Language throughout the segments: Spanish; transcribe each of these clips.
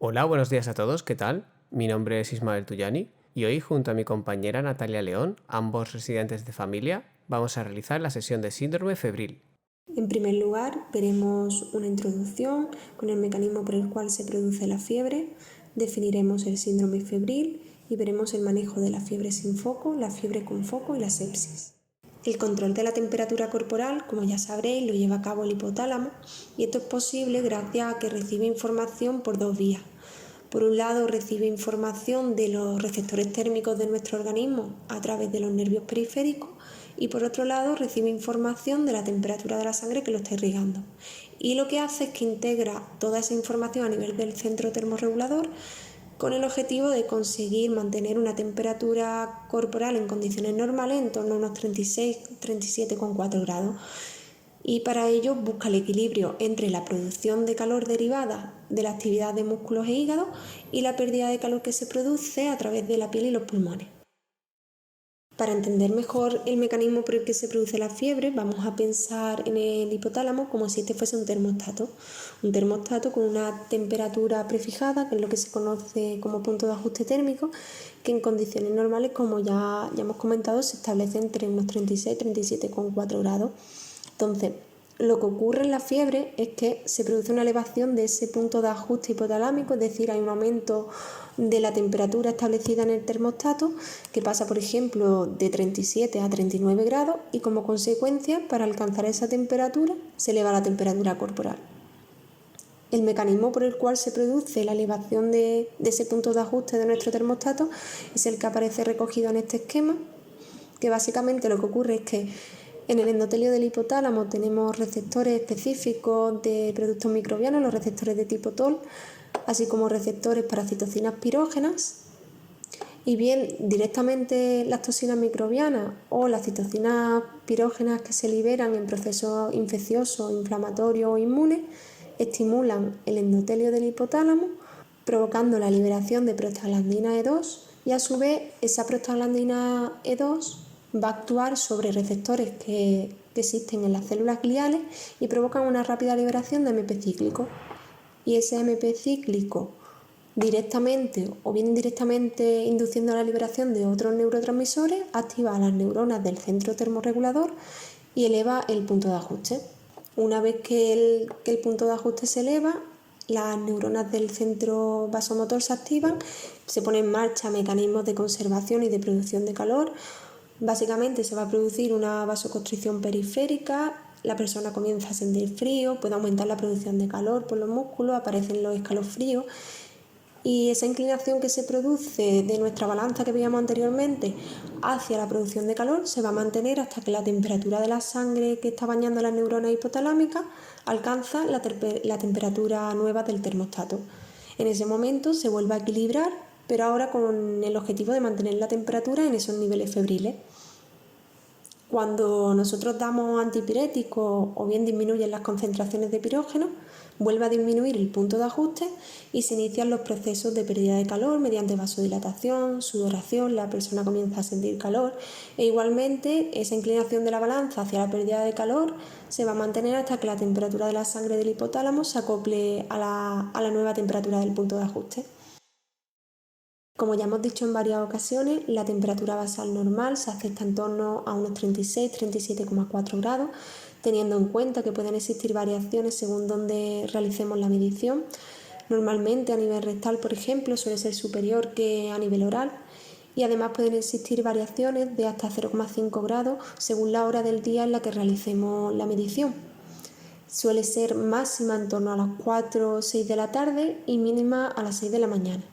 Hola, buenos días a todos, ¿qué tal? Mi nombre es Ismael Tuyani y hoy junto a mi compañera Natalia León, ambos residentes de familia, vamos a realizar la sesión de síndrome febril. En primer lugar, veremos una introducción con el mecanismo por el cual se produce la fiebre, definiremos el síndrome febril y veremos el manejo de la fiebre sin foco, la fiebre con foco y la sepsis. El control de la temperatura corporal, como ya sabréis, lo lleva a cabo el hipotálamo y esto es posible gracias a que recibe información por dos vías. Por un lado, recibe información de los receptores térmicos de nuestro organismo a través de los nervios periféricos y por otro lado, recibe información de la temperatura de la sangre que lo está irrigando. Y lo que hace es que integra toda esa información a nivel del centro termorregulador con el objetivo de conseguir mantener una temperatura corporal en condiciones normales en torno a unos 36-37,4 grados. Y para ello busca el equilibrio entre la producción de calor derivada de la actividad de músculos e hígado y la pérdida de calor que se produce a través de la piel y los pulmones. Para entender mejor el mecanismo por el que se produce la fiebre, vamos a pensar en el hipotálamo como si este fuese un termostato con una temperatura prefijada, que es lo que se conoce como punto de ajuste térmico, que en condiciones normales, como ya hemos comentado, se establece entre unos 36-37,4 grados. Entonces, lo que ocurre en la fiebre es que se produce una elevación de ese punto de ajuste hipotalámico, es decir, hay un aumento de la temperatura establecida en el termostato que pasa, por ejemplo, de 37 a 39 grados y como consecuencia, para alcanzar esa temperatura, se eleva la temperatura corporal. El mecanismo por el cual se produce la elevación de ese punto de ajuste de nuestro termostato es el que aparece recogido en este esquema, que básicamente lo que ocurre es que en el endotelio del hipotálamo tenemos receptores específicos de productos microbianos, los receptores de tipo TOL, así como receptores para citocinas pirógenas, y bien directamente las toxinas microbianas o las citocinas pirógenas que se liberan en procesos infecciosos, inflamatorios o inmunes estimulan el endotelio del hipotálamo, provocando la liberación de prostaglandina E2 y a su vez esa prostaglandina E2 va a actuar sobre receptores que existen en las células gliales y provocan una rápida liberación de AMP cíclico. Y ese AMP cíclico, directamente o bien indirectamente induciendo la liberación de otros neurotransmisores, activa a las neuronas del centro termorregulador y eleva el punto de ajuste. Una vez que el punto de ajuste se eleva, las neuronas del centro vasomotor se activan, se ponen en marcha mecanismos de conservación y de producción de calor. Básicamente se va a producir una vasoconstricción periférica, la persona comienza a sentir frío, puede aumentar la producción de calor por los músculos, aparecen los escalofríos y esa inclinación que se produce de nuestra balanza que veíamos anteriormente hacia la producción de calor se va a mantener hasta que la temperatura de la sangre que está bañando las neuronas hipotalámicas alcanza la temperatura nueva del termostato. En ese momento se vuelve a equilibrar, pero ahora con el objetivo de mantener la temperatura en esos niveles febriles. Cuando nosotros damos antipiréticos o bien disminuyen las concentraciones de pirógeno, vuelve a disminuir el punto de ajuste y se inician los procesos de pérdida de calor mediante vasodilatación, sudoración, la persona comienza a sentir calor e igualmente esa inclinación de la balanza hacia la pérdida de calor se va a mantener hasta que la temperatura de la sangre del hipotálamo se acople a la nueva temperatura del punto de ajuste. Como ya hemos dicho en varias ocasiones, la temperatura basal normal se acepta en torno a unos 36-37,4 grados, teniendo en cuenta que pueden existir variaciones según donde realicemos la medición. Normalmente a nivel rectal, por ejemplo, suele ser superior que a nivel oral y además pueden existir variaciones de hasta 0,5 grados según la hora del día en la que realicemos la medición. Suele ser máxima en torno a las 4 o 6 de la tarde y mínima a las 6 de la mañana.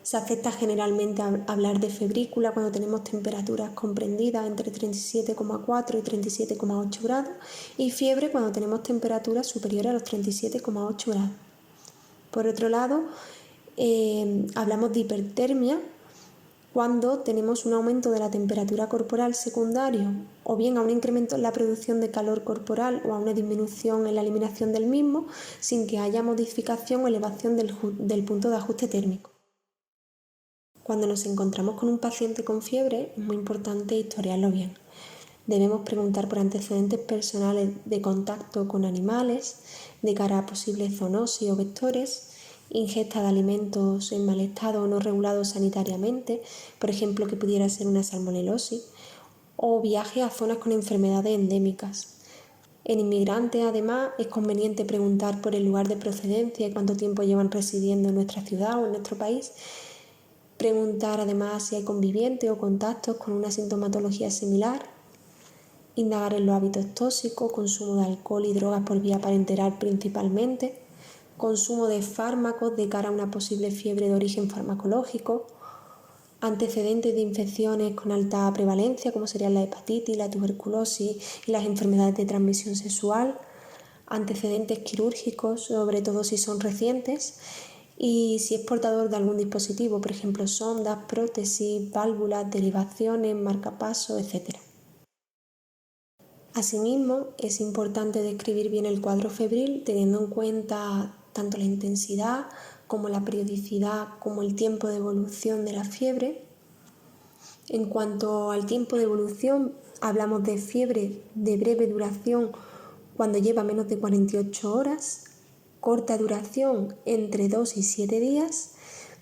Se acepta generalmente hablar de febrícula cuando tenemos temperaturas comprendidas entre 37,4 y 37,8 grados y fiebre cuando tenemos temperaturas superiores a los 37,8 grados. Por otro lado, hablamos de hipertermia cuando tenemos un aumento de la temperatura corporal secundario o bien a un incremento en la producción de calor corporal o a una disminución en la eliminación del mismo sin que haya modificación o elevación del punto de ajuste térmico. Cuando nos encontramos con un paciente con fiebre, es muy importante historiarlo bien. Debemos preguntar por antecedentes personales de contacto con animales, de cara a posibles zoonosis o vectores, ingesta de alimentos en mal estado o no regulados sanitariamente, por ejemplo que pudiera ser una salmonelosis, o viaje a zonas con enfermedades endémicas. En inmigrantes, además, es conveniente preguntar por el lugar de procedencia y cuánto tiempo llevan residiendo en nuestra ciudad o en nuestro país. Preguntar además si hay convivientes o contactos con una sintomatología similar. Indagar en los hábitos tóxicos, consumo de alcohol y drogas por vía parenteral principalmente, consumo de fármacos de cara a una posible fiebre de origen farmacológico, antecedentes de infecciones con alta prevalencia como serían la hepatitis, la tuberculosis y las enfermedades de transmisión sexual, antecedentes quirúrgicos, sobre todo si son recientes, y si es portador de algún dispositivo, por ejemplo sondas, prótesis, válvulas, derivaciones, marcapasos, etc. Asimismo, es importante describir bien el cuadro febril teniendo en cuenta tanto la intensidad como la periodicidad, como el tiempo de evolución de la fiebre. En cuanto al tiempo de evolución, hablamos de fiebre de breve duración cuando lleva menos de 48 horas, corta duración entre 2 y 7 días,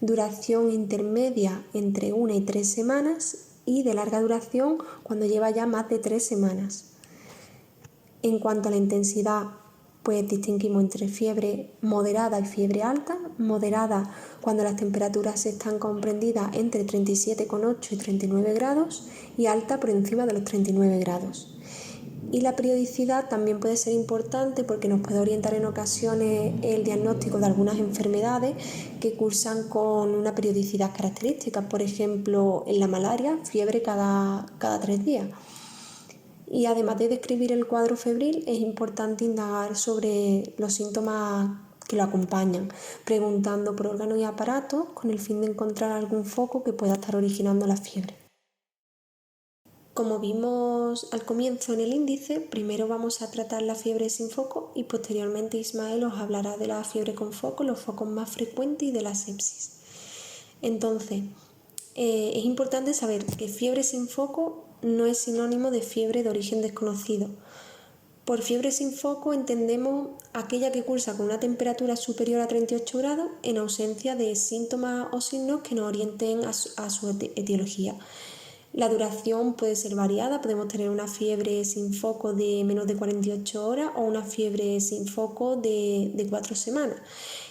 duración intermedia entre 1 y 3 semanas y de larga duración cuando lleva ya más de 3 semanas. En cuanto a la intensidad, pues distinguimos entre fiebre moderada y fiebre alta. Moderada cuando las temperaturas están comprendidas entre 37,8 y 39 grados y alta por encima de los 39 grados. Y la periodicidad también puede ser importante porque nos puede orientar en ocasiones el diagnóstico de algunas enfermedades que cursan con una periodicidad característica. Por ejemplo, en la malaria, fiebre cada 3 días. Y además de describir el cuadro febril, es importante indagar sobre los síntomas que lo acompañan, preguntando por órganos y aparatos con el fin de encontrar algún foco que pueda estar originando la fiebre. Como vimos al comienzo en el índice, primero vamos a tratar la fiebre sin foco y posteriormente Ismael os hablará de la fiebre con foco, los focos más frecuentes y de la sepsis. Entonces, es importante saber que fiebre sin foco no es sinónimo de fiebre de origen desconocido. Por fiebre sin foco entendemos aquella que cursa con una temperatura superior a 38 grados en ausencia de síntomas o signos que nos orienten a su etiología. La duración puede ser variada, podemos tener una fiebre sin foco de menos de 48 horas o una fiebre sin foco de 4 semanas.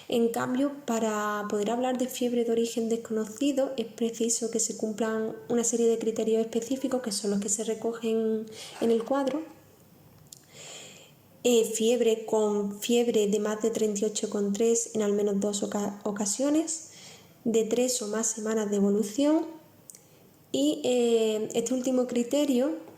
En cambio, para poder hablar de fiebre de origen desconocido es preciso que se cumplan una serie de criterios específicos que son los que se recogen en el cuadro. Fiebre con fiebre de más de 38,3 en al menos 2 ocasiones, de 3 o más semanas de evolución. Y este último criterio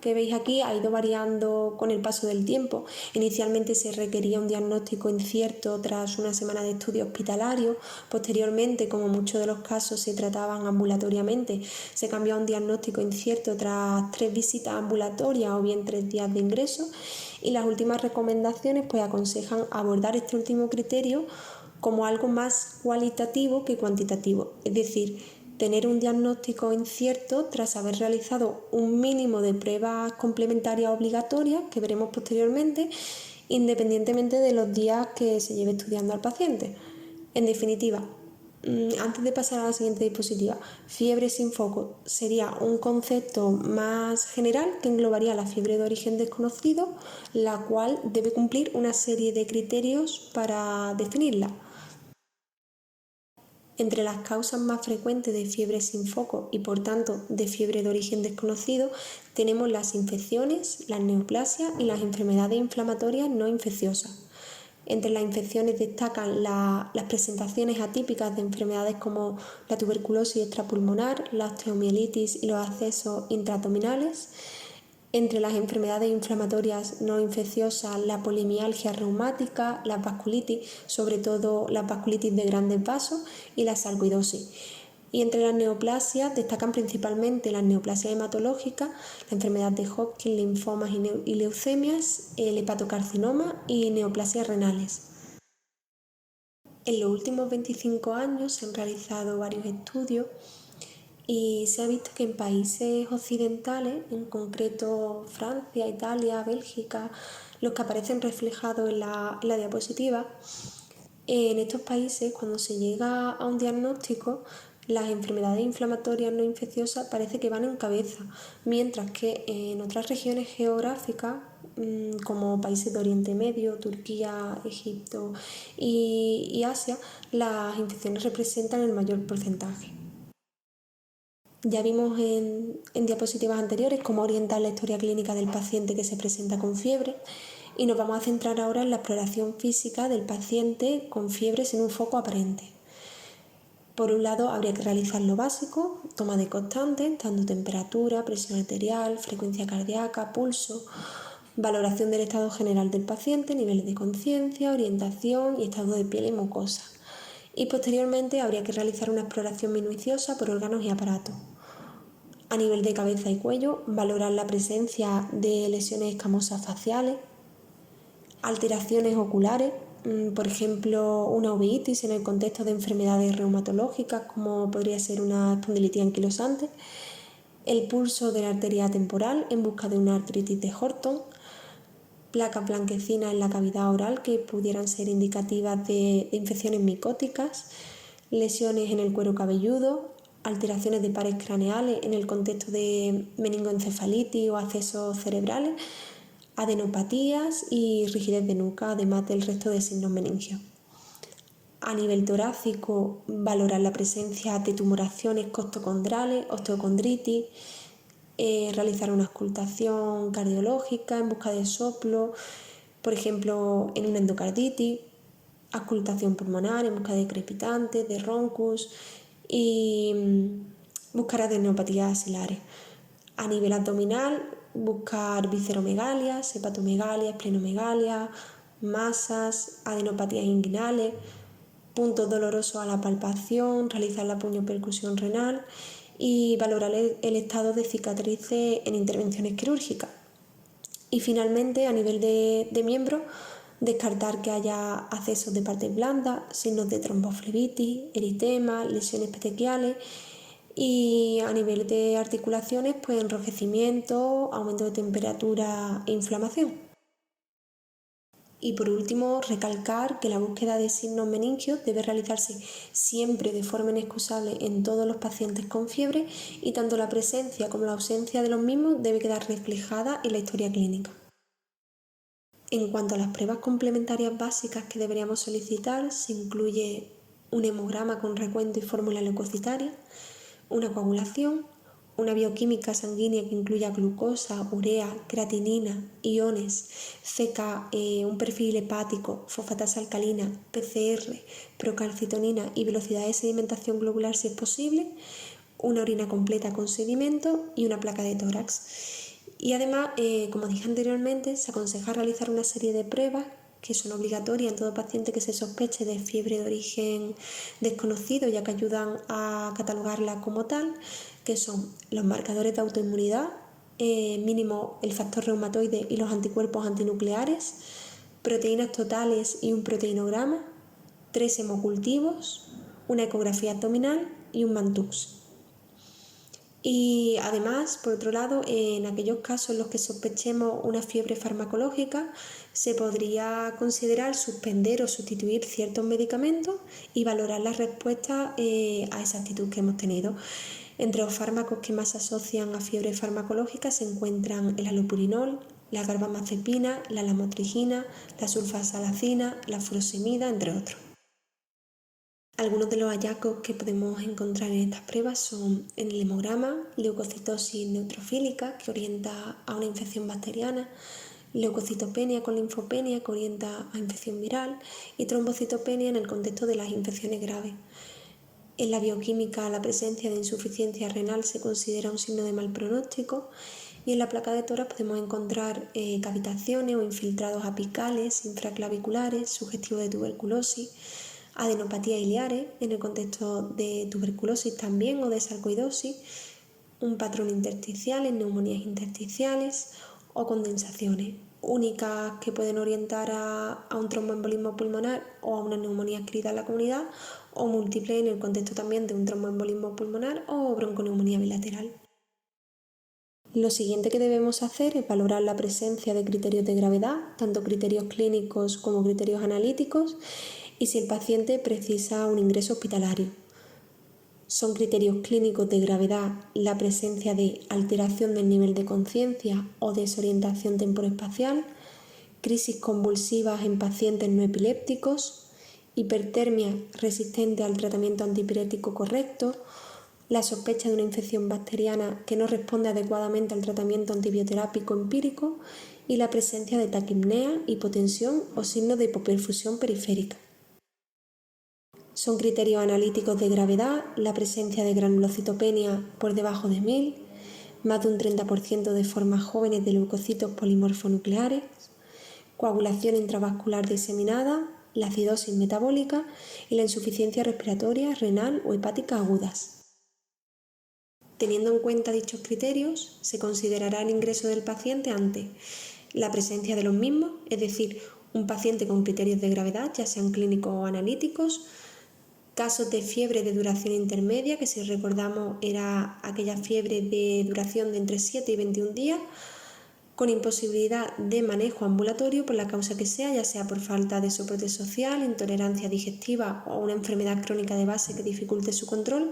que veis aquí ha ido variando con el paso del tiempo. Inicialmente se requería un diagnóstico incierto tras una semana de estudio hospitalario. Posteriormente, como muchos de los casos se trataban ambulatoriamente, se cambió a un diagnóstico incierto tras 3 visitas ambulatorias o bien 3 días de ingreso. Y las últimas recomendaciones pues aconsejan abordar este último criterio como algo más cualitativo que cuantitativo, es decir, tener un diagnóstico incierto tras haber realizado un mínimo de pruebas complementarias obligatorias que veremos posteriormente, independientemente de los días que se lleve estudiando al paciente. En definitiva, antes de pasar a la siguiente diapositiva, fiebre sin foco sería un concepto más general que englobaría la fiebre de origen desconocido, la cual debe cumplir una serie de criterios para definirla. Entre las causas más frecuentes de fiebre sin foco y por tanto de fiebre de origen desconocido tenemos las infecciones, las neoplasias y las enfermedades inflamatorias no infecciosas. Entre las infecciones destacan las presentaciones atípicas de enfermedades como la tuberculosis extrapulmonar, la osteomielitis y los abscesos intraabdominales. Entre las enfermedades inflamatorias no infecciosas, la polimialgia reumática, la vasculitis, sobre todo la vasculitis de grandes vasos y la sarcoidosis. Y entre las neoplasias destacan principalmente las neoplasias hematológicas, la enfermedad de Hodgkin, linfomas y leucemias, el hepatocarcinoma y neoplasias renales. En los últimos 25 años se han realizado varios estudios y se ha visto que en países occidentales, en concreto Francia, Italia, Bélgica, los que aparecen reflejados en la diapositiva, En estos países, cuando se llega a un diagnóstico, las enfermedades inflamatorias no infecciosas parece que van en cabeza, mientras que en otras regiones geográficas, como países de Oriente Medio, Turquía, Egipto y Asia, las infecciones representan el mayor porcentaje. Ya vimos en diapositivas anteriores cómo orientar la historia clínica del paciente que se presenta con fiebre y nos vamos a centrar ahora en la exploración física del paciente con fiebre sin un foco aparente. Por un lado, habría que realizar lo básico, toma de constantes, dando temperatura, presión arterial, frecuencia cardíaca, pulso, valoración del estado general del paciente, niveles de conciencia, orientación y estado de piel y mucosa. Y posteriormente habría que realizar una exploración minuciosa por órganos y aparatos. A nivel de cabeza y cuello, valorar la presencia de lesiones escamosas faciales, alteraciones oculares, por ejemplo, una uveitis en el contexto de enfermedades reumatológicas como podría ser una espondilitis anquilosante, el pulso de la arteria temporal en busca de una artritis de Horton, placas blanquecinas en la cavidad oral que pudieran ser indicativas de infecciones micóticas, lesiones en el cuero cabelludo, alteraciones de pares craneales en el contexto de meningoencefalitis o accesos cerebrales, adenopatías y rigidez de nuca, además del resto de signos meningios. A nivel torácico, valorar la presencia de tumoraciones costocondrales, osteocondritis, realizar una auscultación cardiológica en busca de soplo, por ejemplo, en una endocarditis, auscultación pulmonar en busca de crepitantes, de roncus y buscar adenopatías axilares. A nivel abdominal, buscar visceromegalias, hepatomegalia, esplenomegalia, masas, adenopatías inguinales, puntos dolorosos a la palpación, realizar la puñopercusión renal y valorar el estado de cicatrices en intervenciones quirúrgicas. Y finalmente, a nivel de miembros, descartar que haya accesos de partes blandas, signos de tromboflebitis, eritema, lesiones petequiales y a nivel de articulaciones, pues enrojecimiento, aumento de temperatura e inflamación. Y por último, recalcar que la búsqueda de signos meningios debe realizarse siempre de forma inexcusable en todos los pacientes con fiebre y tanto la presencia como la ausencia de los mismos debe quedar reflejada en la historia clínica. En cuanto a las pruebas complementarias básicas que deberíamos solicitar, se incluye un hemograma con recuento y fórmula leucocitaria, una coagulación, una bioquímica sanguínea que incluya glucosa, urea, creatinina, iones, CK, un perfil hepático, fosfatasa alcalina, PCR, procalcitonina y velocidad de sedimentación globular si es posible, una orina completa con sedimento y una placa de tórax. Y además, como dije anteriormente, se aconseja realizar una serie de pruebas que son obligatorias en todo paciente que se sospeche de fiebre de origen desconocido, ya que ayudan a catalogarla como tal, que son los marcadores de autoinmunidad, mínimo el factor reumatoide y los anticuerpos antinucleares, proteínas totales y un proteinograma, 3 hemocultivos, una ecografía abdominal y un Mantux. Y además, por otro lado, en aquellos casos en los que sospechemos una fiebre farmacológica, se podría considerar suspender o sustituir ciertos medicamentos y valorar la respuesta a esa actitud que hemos tenido. Entre los fármacos que más se asocian a fiebre farmacológica se encuentran el alopurinol, la carbamazepina, la lamotrigina, la sulfasalacina, la furosemida, entre otros. Algunos de los hallazgos que podemos encontrar en estas pruebas son en el hemograma, leucocitosis neutrofílica que orienta a una infección bacteriana, leucocitopenia con linfopenia que orienta a infección viral y trombocitopenia en el contexto de las infecciones graves. En la bioquímica, la presencia de insuficiencia renal se considera un signo de mal pronóstico y en la placa de tórax podemos encontrar cavitaciones o infiltrados apicales, infraclaviculares, sugestivos de tuberculosis, adenopatías iliares en el contexto de tuberculosis también o de sarcoidosis, un patrón intersticial en neumonías intersticiales o condensaciones, únicas que pueden orientar a un tromboembolismo pulmonar o a una neumonía adquirida en la comunidad o múltiple en el contexto también de un tromboembolismo pulmonar o bronconeumonía bilateral. Lo siguiente que debemos hacer es valorar la presencia de criterios de gravedad, tanto criterios clínicos como criterios analíticos, y si el paciente precisa un ingreso hospitalario. Son criterios clínicos de gravedad la presencia de alteración del nivel de conciencia o desorientación temporoespacial, crisis convulsivas en pacientes no epilépticos, hipertermia resistente al tratamiento antipirético correcto, la sospecha de una infección bacteriana que no responde adecuadamente al tratamiento antibioterápico empírico y la presencia de taquipnea, hipotensión o signos de hipoperfusión periférica. Son criterios analíticos de gravedad la presencia de granulocitopenia por debajo de 1000, más de un 30% de formas jóvenes de leucocitos polimorfonucleares, coagulación intravascular diseminada, la acidosis metabólica y la insuficiencia respiratoria, renal o hepática agudas. Teniendo en cuenta dichos criterios, se considerará el ingreso del paciente ante la presencia de los mismos, es decir, un paciente con criterios de gravedad, ya sean clínicos o analíticos, casos de fiebre de duración intermedia, que si recordamos era aquella fiebre de duración de entre 7 y 21 días, con imposibilidad de manejo ambulatorio por la causa que sea, ya sea por falta de soporte social, intolerancia digestiva o una enfermedad crónica de base que dificulte su control,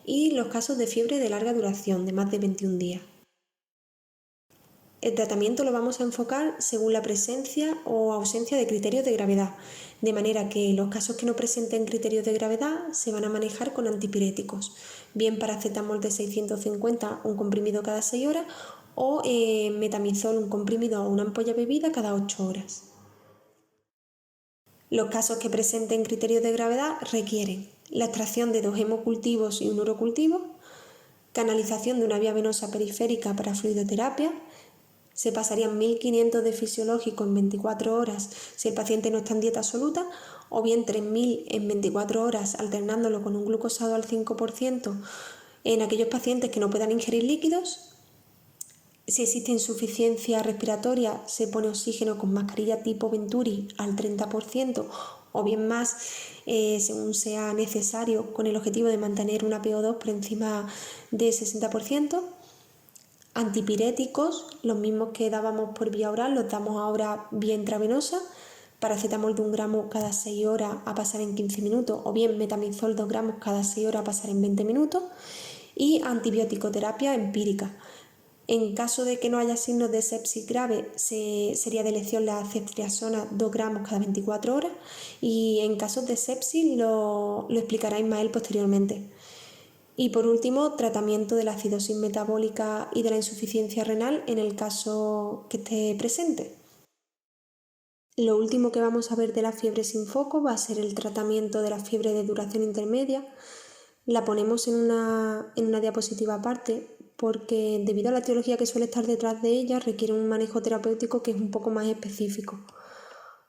y los casos de fiebre de larga duración, de más de 21 días. El tratamiento lo vamos a enfocar según la presencia o ausencia de criterios de gravedad, de manera que los casos que no presenten criterios de gravedad se van a manejar con antipiréticos, bien paracetamol de 650, un comprimido cada 6 horas, o metamizol, un comprimido o una ampolla bebida cada 8 horas. Los casos que presenten criterios de gravedad requieren la extracción de 2 hemocultivos y un urocultivo, canalización de una vía venosa periférica para fluidoterapia. Se pasarían 1500 de fisiológico en 24 horas si el paciente no está en dieta absoluta, o bien 3000 en 24 horas alternándolo con un glucosado al 5% en aquellos pacientes que no puedan ingerir líquidos. Si existe insuficiencia respiratoria, se pone oxígeno con mascarilla tipo Venturi al 30% o bien más, según sea necesario, con el objetivo de mantener una PO2 por encima de 60%. Antipiréticos, los mismos que dábamos por vía oral, los damos ahora vía intravenosa, paracetamol de 1 gramo cada 6 horas a pasar en 15 minutos, o bien metamizol 2 gramos cada 6 horas a pasar en 20 minutos, y antibiótico-terapia empírica. En caso de que no haya signos de sepsis grave, sería de elección la ceftriaxona 2 gramos cada 24 horas, y en casos de sepsis lo explicará Ismael posteriormente. Y por último, tratamiento de la acidosis metabólica y de la insuficiencia renal en el caso que esté presente. Lo último que vamos a ver de la fiebre sin foco va a ser el tratamiento de la fiebre de duración intermedia. La ponemos en una diapositiva aparte porque debido a la etiología que suele estar detrás de ella requiere un manejo terapéutico que es un poco más específico.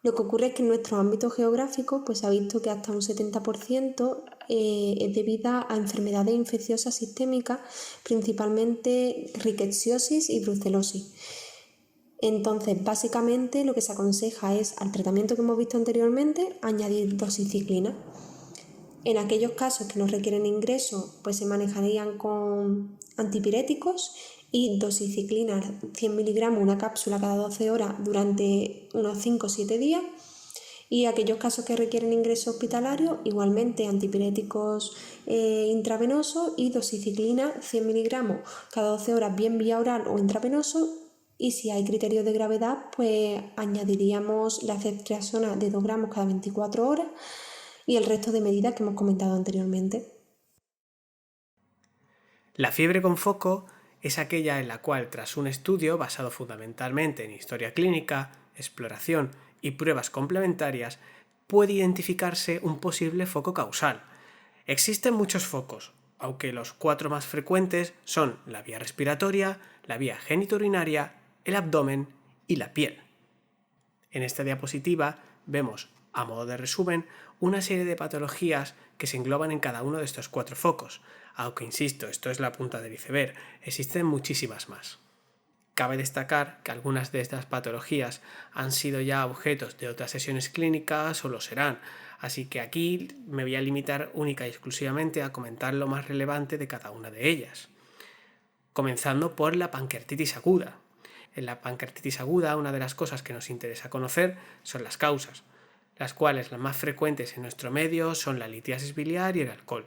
Lo que ocurre es que en nuestro ámbito geográfico pues, se ha visto que hasta un 70% es debida a enfermedades infecciosas sistémicas, principalmente rickettsiosis y brucelosis. Entonces, básicamente lo que se aconseja es, al tratamiento que hemos visto anteriormente, añadir doxiciclina. En aquellos casos que no requieren ingreso, pues se manejarían con antipiréticos y doxiciclina 100 miligramos, una cápsula cada 12 horas durante unos 5 o 7 días. Y aquellos casos que requieren ingreso hospitalario, igualmente antipiréticos intravenosos y doxiciclina 100 miligramos cada 12 horas, bien vía oral o intravenoso. Y si hay criterios de gravedad, pues añadiríamos la ceftriaxona de 2 gramos cada 24 horas y el resto de medidas que hemos comentado anteriormente. La fiebre con foco es aquella en la cual, tras un estudio basado fundamentalmente en historia clínica, exploración y pruebas complementarias, puede identificarse un posible foco causal. Existen muchos focos, aunque los 4 más frecuentes son la vía respiratoria, la vía genitourinaria, el abdomen y la piel. En esta diapositiva vemos, a modo de resumen, una serie de patologías que se engloban en cada uno de estos 4 focos, aunque insisto, esto es la punta del iceberg, existen muchísimas más. Cabe destacar que algunas de estas patologías han sido ya objetos de otras sesiones clínicas o lo serán, así que aquí me voy a limitar única y exclusivamente a comentar lo más relevante de cada una de ellas. Comenzando por la pancreatitis aguda. En la pancreatitis aguda, una de las cosas que nos interesa conocer son las causas. las cuales las más frecuentes en nuestro medio son la litiasis biliar y el alcohol.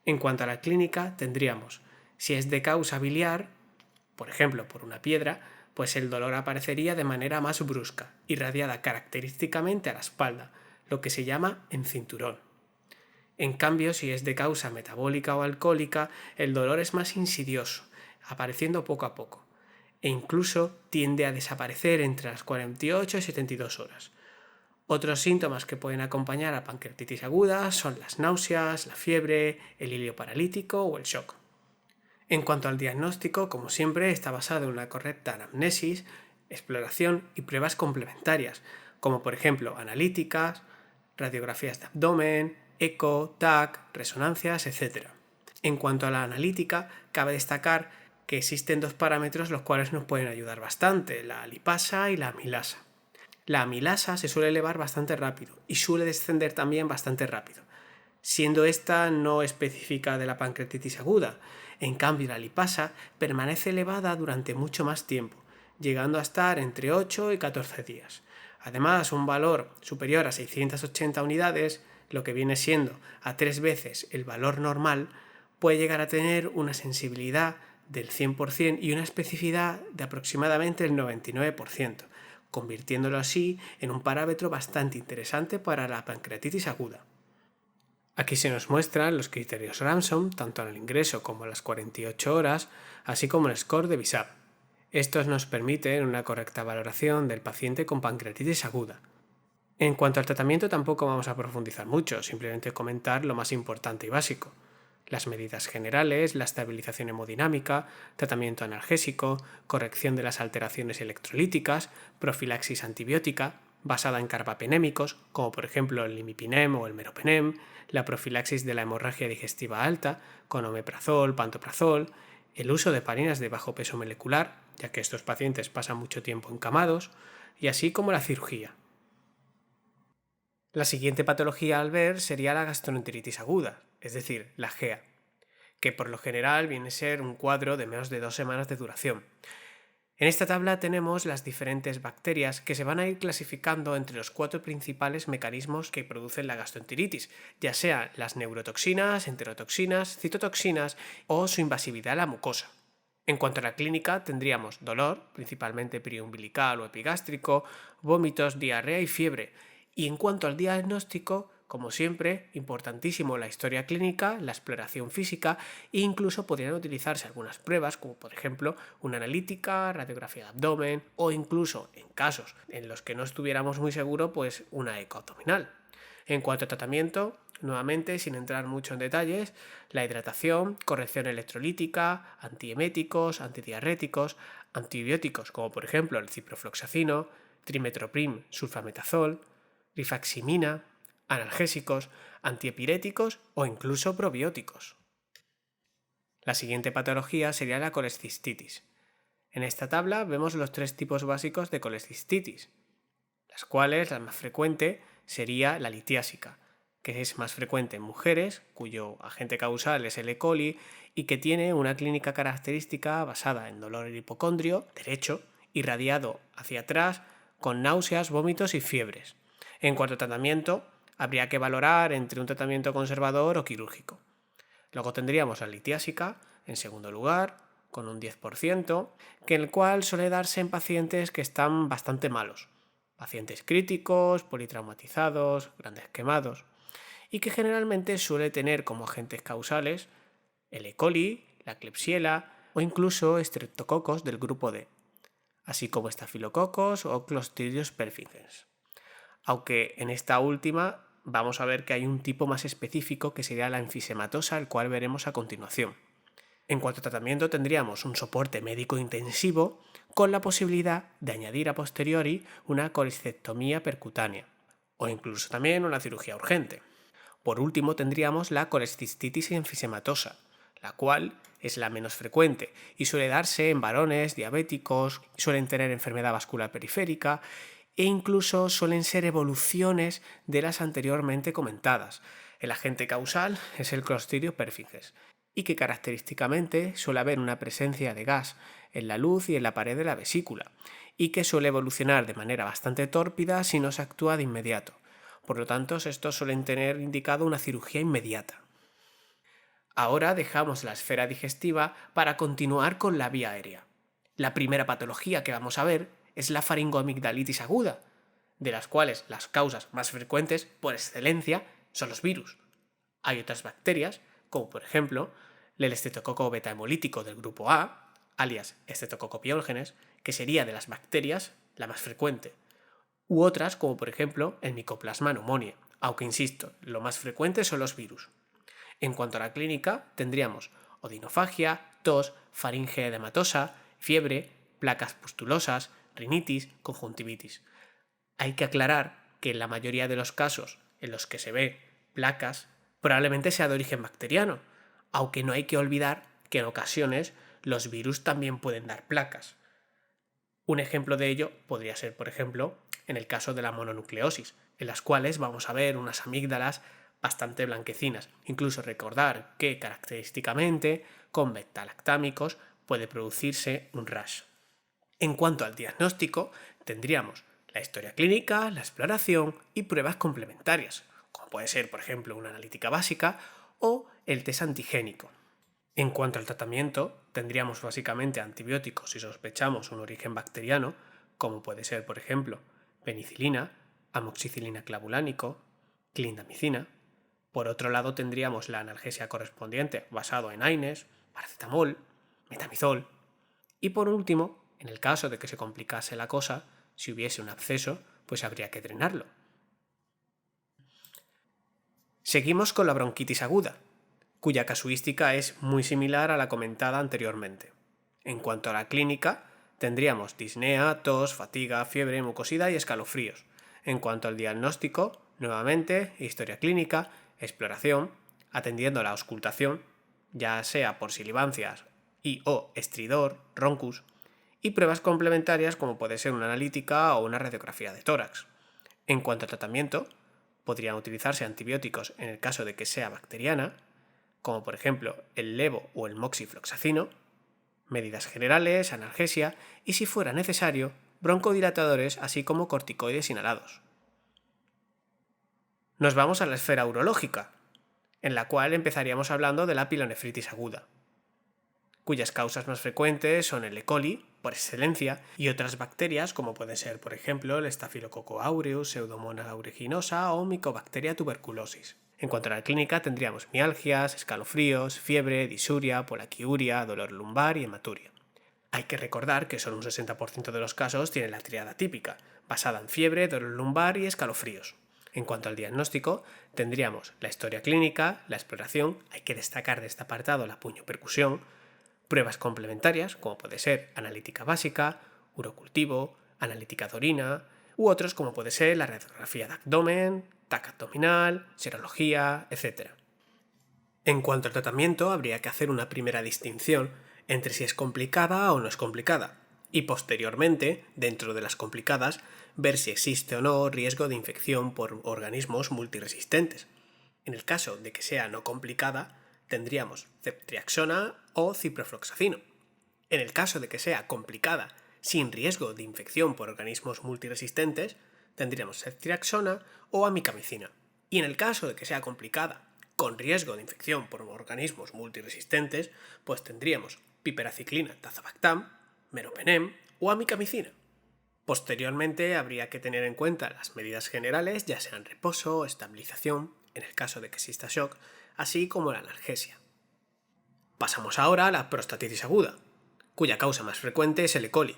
En cuanto a la clínica, tendríamos, si es de causa biliar, por ejemplo por una piedra, pues el dolor aparecería de manera más brusca, irradiada característicamente a la espalda, lo que se llama encinturón. En cambio, si es de causa metabólica o alcohólica, el dolor es más insidioso, apareciendo poco a poco, e incluso tiende a desaparecer entre las 48 y 72 horas. Otros síntomas que pueden acompañar a pancreatitis aguda son las náuseas, la fiebre, el hilio paralítico o el shock. En cuanto al diagnóstico, como siempre, está basado en una correcta anamnesis, exploración y pruebas complementarias, como por ejemplo analíticas, radiografías de abdomen, eco, TAC, resonancias, etc. En cuanto a la analítica, cabe destacar que existen dos parámetros los cuales nos pueden ayudar bastante, la lipasa y la amilasa. La amilasa se suele elevar bastante rápido y suele descender también bastante rápido, siendo esta no específica de la pancreatitis aguda. En cambio, la lipasa permanece elevada durante mucho más tiempo, llegando a estar entre 8 y 14 días. Además, un valor superior a 680 unidades, lo que viene siendo a 3 veces el valor normal, puede llegar a tener una sensibilidad del 100% y una especificidad de aproximadamente el 99%, convirtiéndolo así en un parámetro bastante interesante para la pancreatitis aguda. Aquí se nos muestran los criterios Ramsson, tanto en el ingreso como en las 48 horas, así como el score de BISAP. Estos nos permiten una correcta valoración del paciente con pancreatitis aguda. En cuanto al tratamiento tampoco vamos a profundizar mucho, simplemente comentar lo más importante y básico. Las medidas generales, la estabilización hemodinámica, tratamiento analgésico, corrección de las alteraciones electrolíticas, profilaxis antibiótica, basada en carbapenémicos, como por ejemplo el limipinem o el meropenem, la profilaxis de la hemorragia digestiva alta, con omeprazol, pantoprazol, el uso de heparinas de bajo peso molecular, ya que estos pacientes pasan mucho tiempo encamados, y así como la cirugía. La siguiente patología al ver sería la gastroenteritis aguda, es decir, la GEA, que por lo general viene a ser un cuadro de menos de 2 semanas de duración. En esta tabla tenemos las diferentes bacterias que se van a ir clasificando entre los 4 principales mecanismos que producen la gastroenteritis, ya sean las neurotoxinas, enterotoxinas, citotoxinas o su invasividad a la mucosa. En cuanto a la clínica, tendríamos dolor, principalmente periumbilical o epigástrico, vómitos, diarrea y fiebre. Y en cuanto al diagnóstico, como siempre, importantísimo la historia clínica, la exploración física e incluso podrían utilizarse algunas pruebas, como por ejemplo una analítica, radiografía de abdomen o incluso, en casos en los que no estuviéramos muy seguros, pues una eco abdominal. En cuanto a tratamiento, nuevamente, sin entrar mucho en detalles, la hidratación, corrección electrolítica, antieméticos, antidiarréticos, antibióticos como por ejemplo el ciprofloxacino, trimetoprim, sulfametazol, rifaximina, analgésicos, antiepiréticos o incluso probióticos. La siguiente patología sería la colecistitis. En esta tabla vemos los 3 tipos básicos de colecistitis, las cuales la más frecuente sería la litiásica, que es más frecuente en mujeres, cuyo agente causal es el E. coli y que tiene una clínica característica basada en dolor en el hipocondrio derecho, irradiado hacia atrás, con náuseas, vómitos y fiebres. En cuanto a tratamiento, habría que valorar entre un tratamiento conservador o quirúrgico. Luego tendríamos la litiásica, en segundo lugar, con un 10%, que el cual suele darse en pacientes que están bastante malos, pacientes críticos, politraumatizados, grandes quemados, y que generalmente suele tener como agentes causales el E. coli, la Klebsiella o incluso estreptococos del grupo D, así como estafilococos o Clostridium perfringens. Aunque en esta última vamos a ver que hay un tipo más específico que sería la enfisematosa, el cual veremos a continuación. En cuanto a tratamiento, tendríamos un soporte médico intensivo con la posibilidad de añadir a posteriori una colecistectomía percutánea o incluso también una cirugía urgente. Por último, tendríamos la colecistitis enfisematosa, la cual es la menos frecuente y suele darse en varones diabéticos, suelen tener enfermedad vascular periférica e incluso suelen ser evoluciones de las anteriormente comentadas. El agente causal es el Clostridium perfringens y que característicamente suele haber una presencia de gas en la luz y en la pared de la vesícula y que suele evolucionar de manera bastante tórpida si no se actúa de inmediato. Por lo tanto, estos suelen tener indicado una cirugía inmediata. Ahora dejamos la esfera digestiva para continuar con la vía aérea. La primera patología que vamos a ver es la faringoamigdalitis aguda, de las cuales las causas más frecuentes, por excelencia, son los virus. Hay otras bacterias, como por ejemplo el estreptococo beta hemolítico del grupo A, alias Streptococcus pyogenes, que sería de las bacterias la más frecuente, u otras como por ejemplo el Mycoplasma pneumoniae, aunque insisto, lo más frecuente son los virus. En cuanto a la clínica, tendríamos odinofagia, tos, faringe edematosa, fiebre, placas pustulosas, rinitis, conjuntivitis. Hay que aclarar que en la mayoría de los casos en los que se ve placas, probablemente sea de origen bacteriano, aunque no hay que olvidar que en ocasiones los virus también pueden dar placas. Un ejemplo de ello podría ser, por ejemplo, en el caso de la mononucleosis, en las cuales vamos a ver unas amígdalas bastante blanquecinas. Incluso recordar que característicamente con beta-lactámicos puede producirse un rash. En cuanto al diagnóstico, tendríamos la historia clínica, la exploración y pruebas complementarias, como puede ser, por ejemplo, una analítica básica o el test antigénico. En cuanto al tratamiento, tendríamos básicamente antibióticos si sospechamos un origen bacteriano, como puede ser, por ejemplo, penicilina, amoxicilina clavulánico, clindamicina. Por otro lado, tendríamos la analgesia correspondiente basado en AINES, paracetamol, metamizol. Y por último, en el caso de que se complicase la cosa, si hubiese un absceso, pues habría que drenarlo. Seguimos con la bronquitis aguda, cuya casuística es muy similar a la comentada anteriormente. En cuanto a la clínica, tendríamos disnea, tos, fatiga, fiebre, mucosidad y escalofríos. En cuanto al diagnóstico, nuevamente, historia clínica, exploración, atendiendo a la auscultación, ya sea por silivancias y o estridor, roncus, y pruebas complementarias como puede ser una analítica o una radiografía de tórax. En cuanto a tratamiento, podrían utilizarse antibióticos en el caso de que sea bacteriana, como por ejemplo el levo o el moxifloxacino, medidas generales, analgesia y, si fuera necesario, broncodilatadores, así como corticoides inhalados. Nos vamos a la esfera urológica, en la cual empezaríamos hablando de la pilonefritis aguda, cuyas causas más frecuentes son el E. coli, por excelencia, y otras bacterias como pueden ser, por ejemplo, el Staphylococcus aureus, Pseudomonas aeruginosa o Mycobacteria tuberculosis. En cuanto a la clínica, tendríamos mialgias, escalofríos, fiebre, disuria, polaquiuria, dolor lumbar y hematuria. Hay que recordar que solo un 60% de los casos tienen la tríada típica, basada en fiebre, dolor lumbar y escalofríos. En cuanto al diagnóstico, tendríamos la historia clínica, la exploración, hay que destacar de este apartado la puñopercusión, pruebas complementarias, como puede ser analítica básica, urocultivo, analítica de orina, u otros como puede ser la radiografía de abdomen, TAC abdominal, serología, etc. En cuanto al tratamiento, habría que hacer una primera distinción entre si es complicada o no es complicada, y posteriormente, dentro de las complicadas, ver si existe o no riesgo de infección por organismos multiresistentes. En el caso de que sea no complicada, tendríamos ceftriaxona o ciprofloxacino. En el caso de que sea complicada, sin riesgo de infección por organismos multiresistentes, tendríamos ceftriaxona o amikamicina. Y en el caso de que sea complicada, con riesgo de infección por organismos multiresistentes, pues tendríamos piperaciclina tazobactam, meropenem o amikamicina. Posteriormente habría que tener en cuenta las medidas generales, ya sean reposo o estabilización, en el caso de que exista shock, así como la analgesia. Pasamos ahora a la prostatitis aguda, cuya causa más frecuente es el E. coli,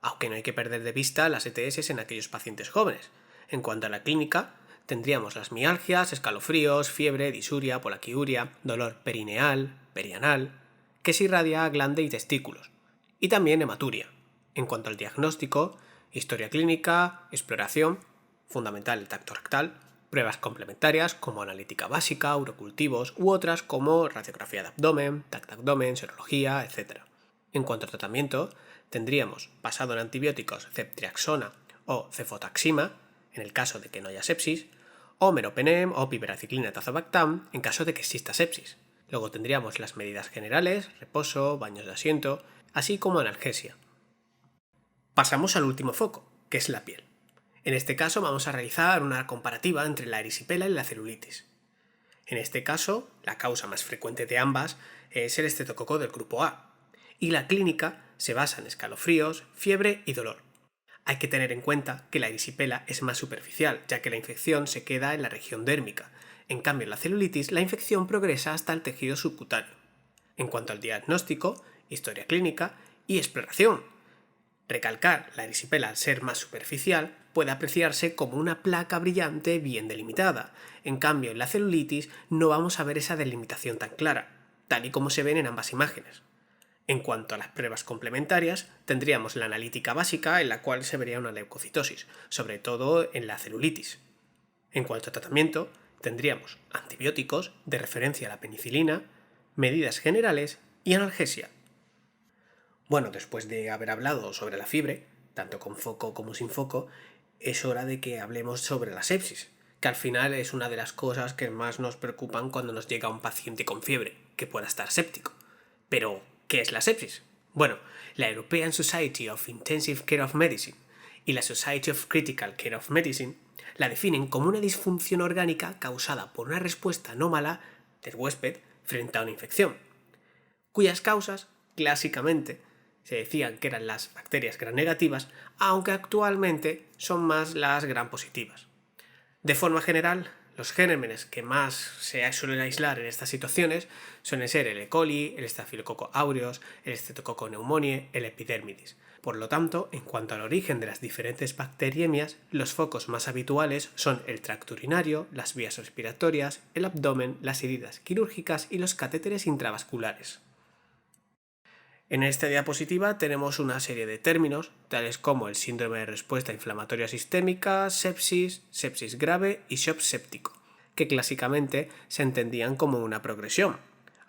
aunque no hay que perder de vista las ETS en aquellos pacientes jóvenes. En cuanto a la clínica, tendríamos las mialgias, escalofríos, fiebre, disuria, polaquiuria, dolor perineal, perianal, que se irradia a glande y testículos, y también hematuria. En cuanto al diagnóstico, historia clínica, exploración, fundamental el tacto rectal, pruebas complementarias como analítica básica, urocultivos u otras como radiografía de abdomen, TAC de abdomen, serología, etc. En cuanto a tratamiento, tendríamos, basado en antibióticos, ceftriaxona o cefotaxima, en el caso de que no haya sepsis, o meropenem o piperaciclina tazobactam en caso de que exista sepsis. Luego tendríamos las medidas generales, reposo, baños de asiento, así como analgesia. Pasamos al último foco, que es la piel. En este caso vamos a realizar una comparativa entre la erisipela y la celulitis. En este caso, la causa más frecuente de ambas es el estreptococo del grupo A, y la clínica se basa en escalofríos, fiebre y dolor. Hay que tener en cuenta que la erisipela es más superficial, ya que la infección se queda en la región dérmica. En cambio, en la celulitis, la infección progresa hasta el tejido subcutáneo. En cuanto al diagnóstico, historia clínica y exploración. Recalcar la erisipela al ser más superficial puede apreciarse como una placa brillante bien delimitada. En cambio, en la celulitis no vamos a ver esa delimitación tan clara, tal y como se ven en ambas imágenes. En cuanto a las pruebas complementarias, tendríamos la analítica básica en la cual se vería una leucocitosis, sobre todo en la celulitis. En cuanto a tratamiento, tendríamos antibióticos, de referencia a la penicilina, medidas generales y analgesia. Bueno, después de haber hablado sobre la fiebre, tanto con foco como sin foco, es hora de que hablemos sobre la sepsis, que al final es una de las cosas que más nos preocupan cuando nos llega un paciente con fiebre, que pueda estar séptico. Pero, ¿qué es la sepsis? Bueno, la European Society of Intensive Care of Medicine y la Society of Critical Care of Medicine la definen como una disfunción orgánica causada por una respuesta anómala del huésped frente a una infección, cuyas causas, clásicamente, se decían que eran las bacterias gram negativas, aunque actualmente son más las gram positivas. De forma general, los gérmenes que más se suelen aislar en estas situaciones suelen ser el E. coli, el Staphylococcus aureus, el Streptococcus pneumoniae, el Epidermidis. Por lo tanto, en cuanto al origen de las diferentes bacteriemias, los focos más habituales son el tracto urinario, las vías respiratorias, el abdomen, las heridas quirúrgicas y los catéteres intravasculares. En esta diapositiva tenemos una serie de términos, tales como el síndrome de respuesta inflamatoria sistémica, sepsis, sepsis grave y shock séptico, que clásicamente se entendían como una progresión,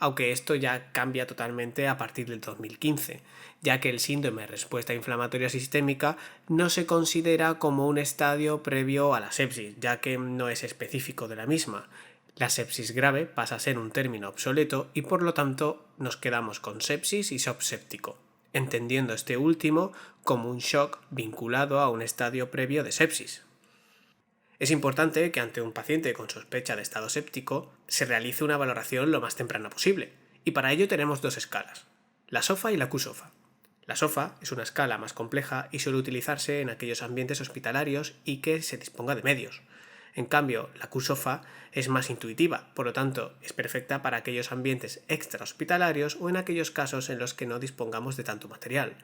aunque esto ya cambia totalmente a partir del 2015, ya que el síndrome de respuesta inflamatoria sistémica no se considera como un estadio previo a la sepsis, ya que no es específico de la misma. La sepsis grave pasa a ser un término obsoleto y por lo tanto nos quedamos con sepsis y shock séptico, entendiendo este último como un shock vinculado a un estadio previo de sepsis. Es importante que ante un paciente con sospecha de estado séptico se realice una valoración lo más temprana posible, y para ello tenemos dos escalas, la SOFA y la QSOFA. La SOFA es una escala más compleja y suele utilizarse en aquellos ambientes hospitalarios y que se disponga de medios. En cambio, la QSOFA es más intuitiva, por lo tanto, es perfecta para aquellos ambientes extrahospitalarios o en aquellos casos en los que no dispongamos de tanto material.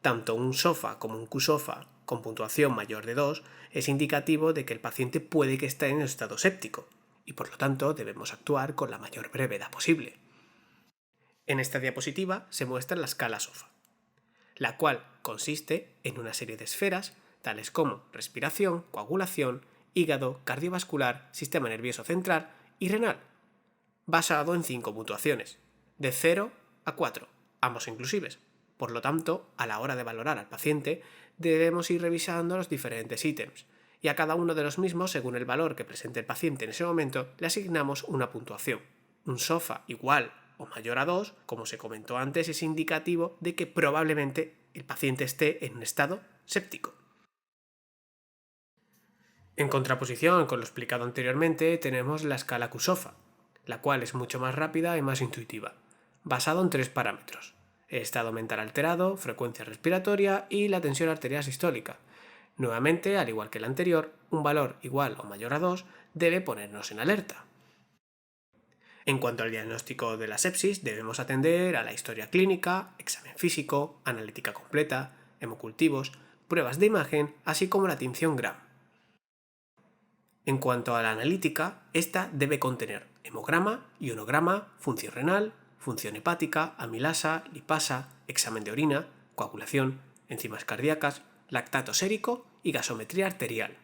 Tanto un SOFA como un QSOFA con puntuación mayor de 2 es indicativo de que el paciente puede que esté en estado séptico, y por lo tanto debemos actuar con la mayor brevedad posible. En esta diapositiva se muestra la escala SOFA, la cual consiste en una serie de esferas, tales como respiración, coagulación, hígado, cardiovascular, sistema nervioso central y renal, basado en 5 puntuaciones, de 0 a 4, ambos inclusives. Por lo tanto, a la hora de valorar al paciente, debemos ir revisando los diferentes ítems, y a cada uno de los mismos, según el valor que presente el paciente en ese momento, le asignamos una puntuación. Un SOFA igual o mayor a 2, como se comentó antes, es indicativo de que probablemente el paciente esté en un estado séptico. En contraposición con lo explicado anteriormente, tenemos la escala QSOFA, la cual es mucho más rápida y más intuitiva, basado en 3 parámetros: el estado mental alterado, frecuencia respiratoria y la tensión arterial sistólica. Nuevamente, al igual que el anterior, un valor igual o mayor a 2 debe ponernos en alerta. En cuanto al diagnóstico de la sepsis, debemos atender a la historia clínica, examen físico, analítica completa, hemocultivos, pruebas de imagen, así como la tinción Gram. En cuanto a la analítica, esta debe contener hemograma, ionograma, función renal, función hepática, amilasa, lipasa, examen de orina, coagulación, enzimas cardíacas, lactato sérico y gasometría arterial.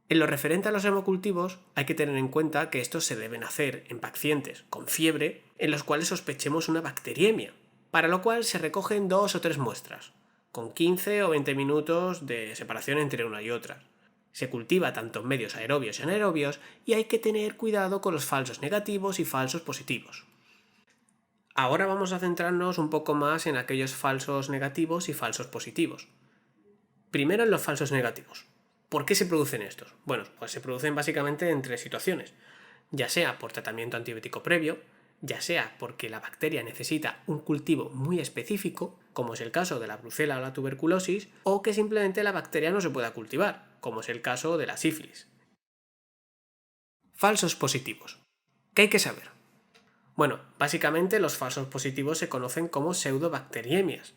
En lo referente a los hemocultivos, hay que tener en cuenta que estos se deben hacer en pacientes con fiebre en los cuales sospechemos una bacteriemia, para lo cual se recogen 2 o 3 muestras, con 15 o 20 minutos de separación entre una y otra. Se cultiva tanto en medios aerobios y anaerobios y hay que tener cuidado con los falsos negativos y falsos positivos. Ahora vamos a centrarnos un poco más en aquellos falsos negativos y falsos positivos. Primero en los falsos negativos. ¿Por qué se producen estos? Bueno, pues se producen básicamente en 3 situaciones, ya sea por tratamiento antibiótico previo, ya sea porque la bacteria necesita un cultivo muy específico, como es el caso de la brucela o la tuberculosis, o que simplemente la bacteria no se pueda cultivar, como es el caso de la sífilis. Falsos positivos. ¿Qué hay que saber? Bueno, básicamente los falsos positivos se conocen como pseudobacteriemias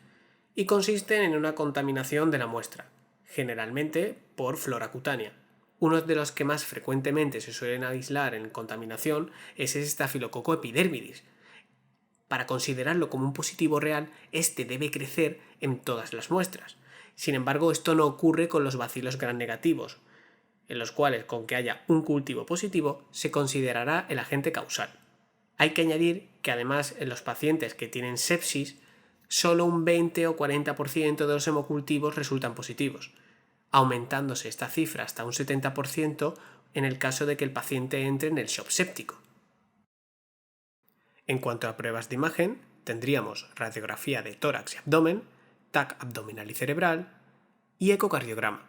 y consisten en una contaminación de la muestra, generalmente por flora cutánea. Uno de los que más frecuentemente se suelen aislar en contaminación es el Staphylococcus epidermidis. Para considerarlo como un positivo real, este debe crecer en todas las muestras. Sin embargo, esto no ocurre con los bacilos gram negativos, en los cuales, con que haya un cultivo positivo, se considerará el agente causal. Hay que añadir que además en los pacientes que tienen sepsis, solo un 20 o 40% de los hemocultivos resultan positivos, aumentándose esta cifra hasta un 70% en el caso de que el paciente entre en el shock séptico. En cuanto a pruebas de imagen, tendríamos radiografía de tórax y abdomen, TAC abdominal y cerebral y ecocardiograma.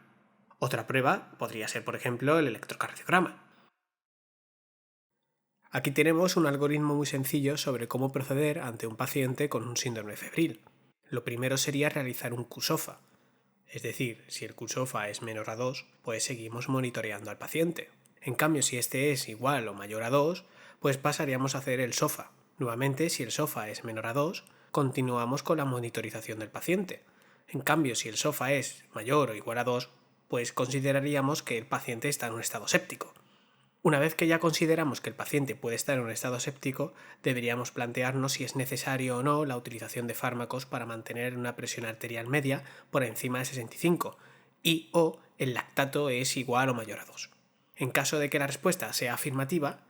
Otra prueba podría ser, por ejemplo, el electrocardiograma. Aquí tenemos un algoritmo muy sencillo sobre cómo proceder ante un paciente con un síndrome febril. Lo primero sería realizar un QSOFA, es decir, si el QSOFA es menor a 2, pues seguimos monitoreando al paciente. En cambio, si este es igual o mayor a 2, pues pasaríamos a hacer el SOFA. Nuevamente, si el SOFA es menor a 2, continuamos con la monitorización del paciente. En cambio, si el SOFA es mayor o igual a 2, pues consideraríamos que el paciente está en un estado séptico. Una vez que ya consideramos que el paciente puede estar en un estado séptico, deberíamos plantearnos si es necesario o no la utilización de fármacos para mantener una presión arterial media por encima de 65 y o el lactato es igual o mayor a 2. En caso de que la respuesta sea afirmativa,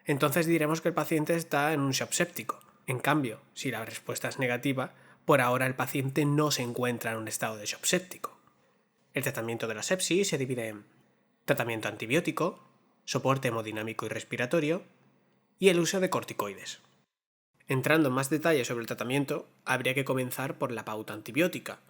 entonces diremos que el paciente está en un shock séptico. En cambio, si la respuesta es negativa, por ahora el paciente no se encuentra en un estado de shock séptico. El tratamiento de la sepsis se divide en tratamiento antibiótico, soporte hemodinámico y respiratorio y el uso de corticoides. Entrando en más detalles sobre el tratamiento, habría que comenzar por la pauta antibiótica.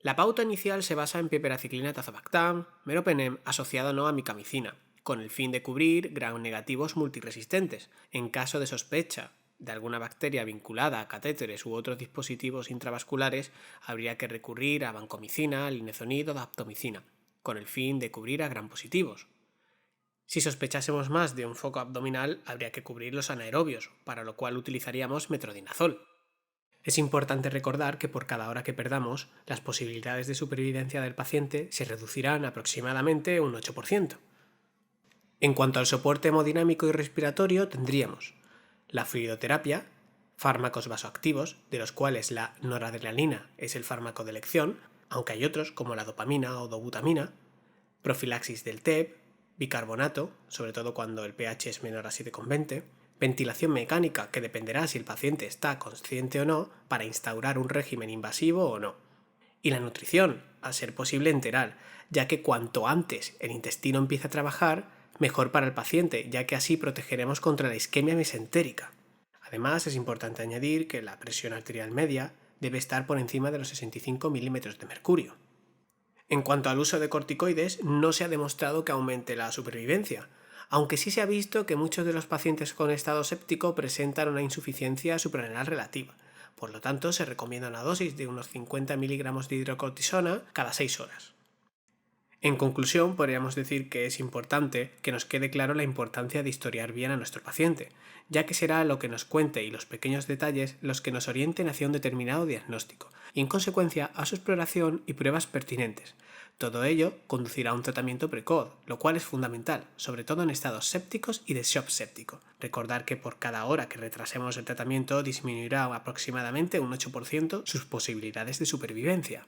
La pauta inicial se basa en piperaciclina tazobactam, meropenem asociado a micamicina, con el fin de cubrir gram negativos multiresistentes. En caso de sospecha de alguna bacteria vinculada a catéteres u otros dispositivos intravasculares, habría que recurrir a vancomicina, linezolid o daptomicina, con el fin de cubrir a gram positivos. Si sospechásemos más de un foco abdominal, habría que cubrir los anaerobios, para lo cual utilizaríamos metrodinazol. Es importante recordar que por cada hora que perdamos, las posibilidades de supervivencia del paciente se reducirán aproximadamente un 8%. En cuanto al soporte hemodinámico y respiratorio, tendríamos la fluidoterapia, fármacos vasoactivos, de los cuales la noradrenalina es el fármaco de elección, aunque hay otros como la dopamina o dobutamina, profilaxis del TEP, bicarbonato, sobre todo cuando el pH es menor a 7,20, ventilación mecánica, que dependerá si el paciente está consciente o no, para instaurar un régimen invasivo o no. Y la nutrición, a ser posible enteral, ya que cuanto antes el intestino empiece a trabajar, mejor para el paciente, ya que así protegeremos contra la isquemia mesentérica. Además, es importante añadir que la presión arterial media debe estar por encima de los 65 milímetros de mercurio. En cuanto al uso de corticoides, no se ha demostrado que aumente la supervivencia, aunque sí se ha visto que muchos de los pacientes con estado séptico presentan una insuficiencia suprarrenal relativa. Por lo tanto, se recomienda una dosis de unos 50 miligramos de hidrocortisona cada 6 horas. En conclusión, podríamos decir que es importante que nos quede claro la importancia de historiar bien a nuestro paciente, ya que será lo que nos cuente y los pequeños detalles los que nos orienten hacia un determinado diagnóstico, y en consecuencia a su exploración y pruebas pertinentes. Todo ello conducirá a un tratamiento precoz, lo cual es fundamental, sobre todo en estados sépticos y de shock séptico. Recordar que por cada hora que retrasemos el tratamiento disminuirá aproximadamente un 8% sus posibilidades de supervivencia.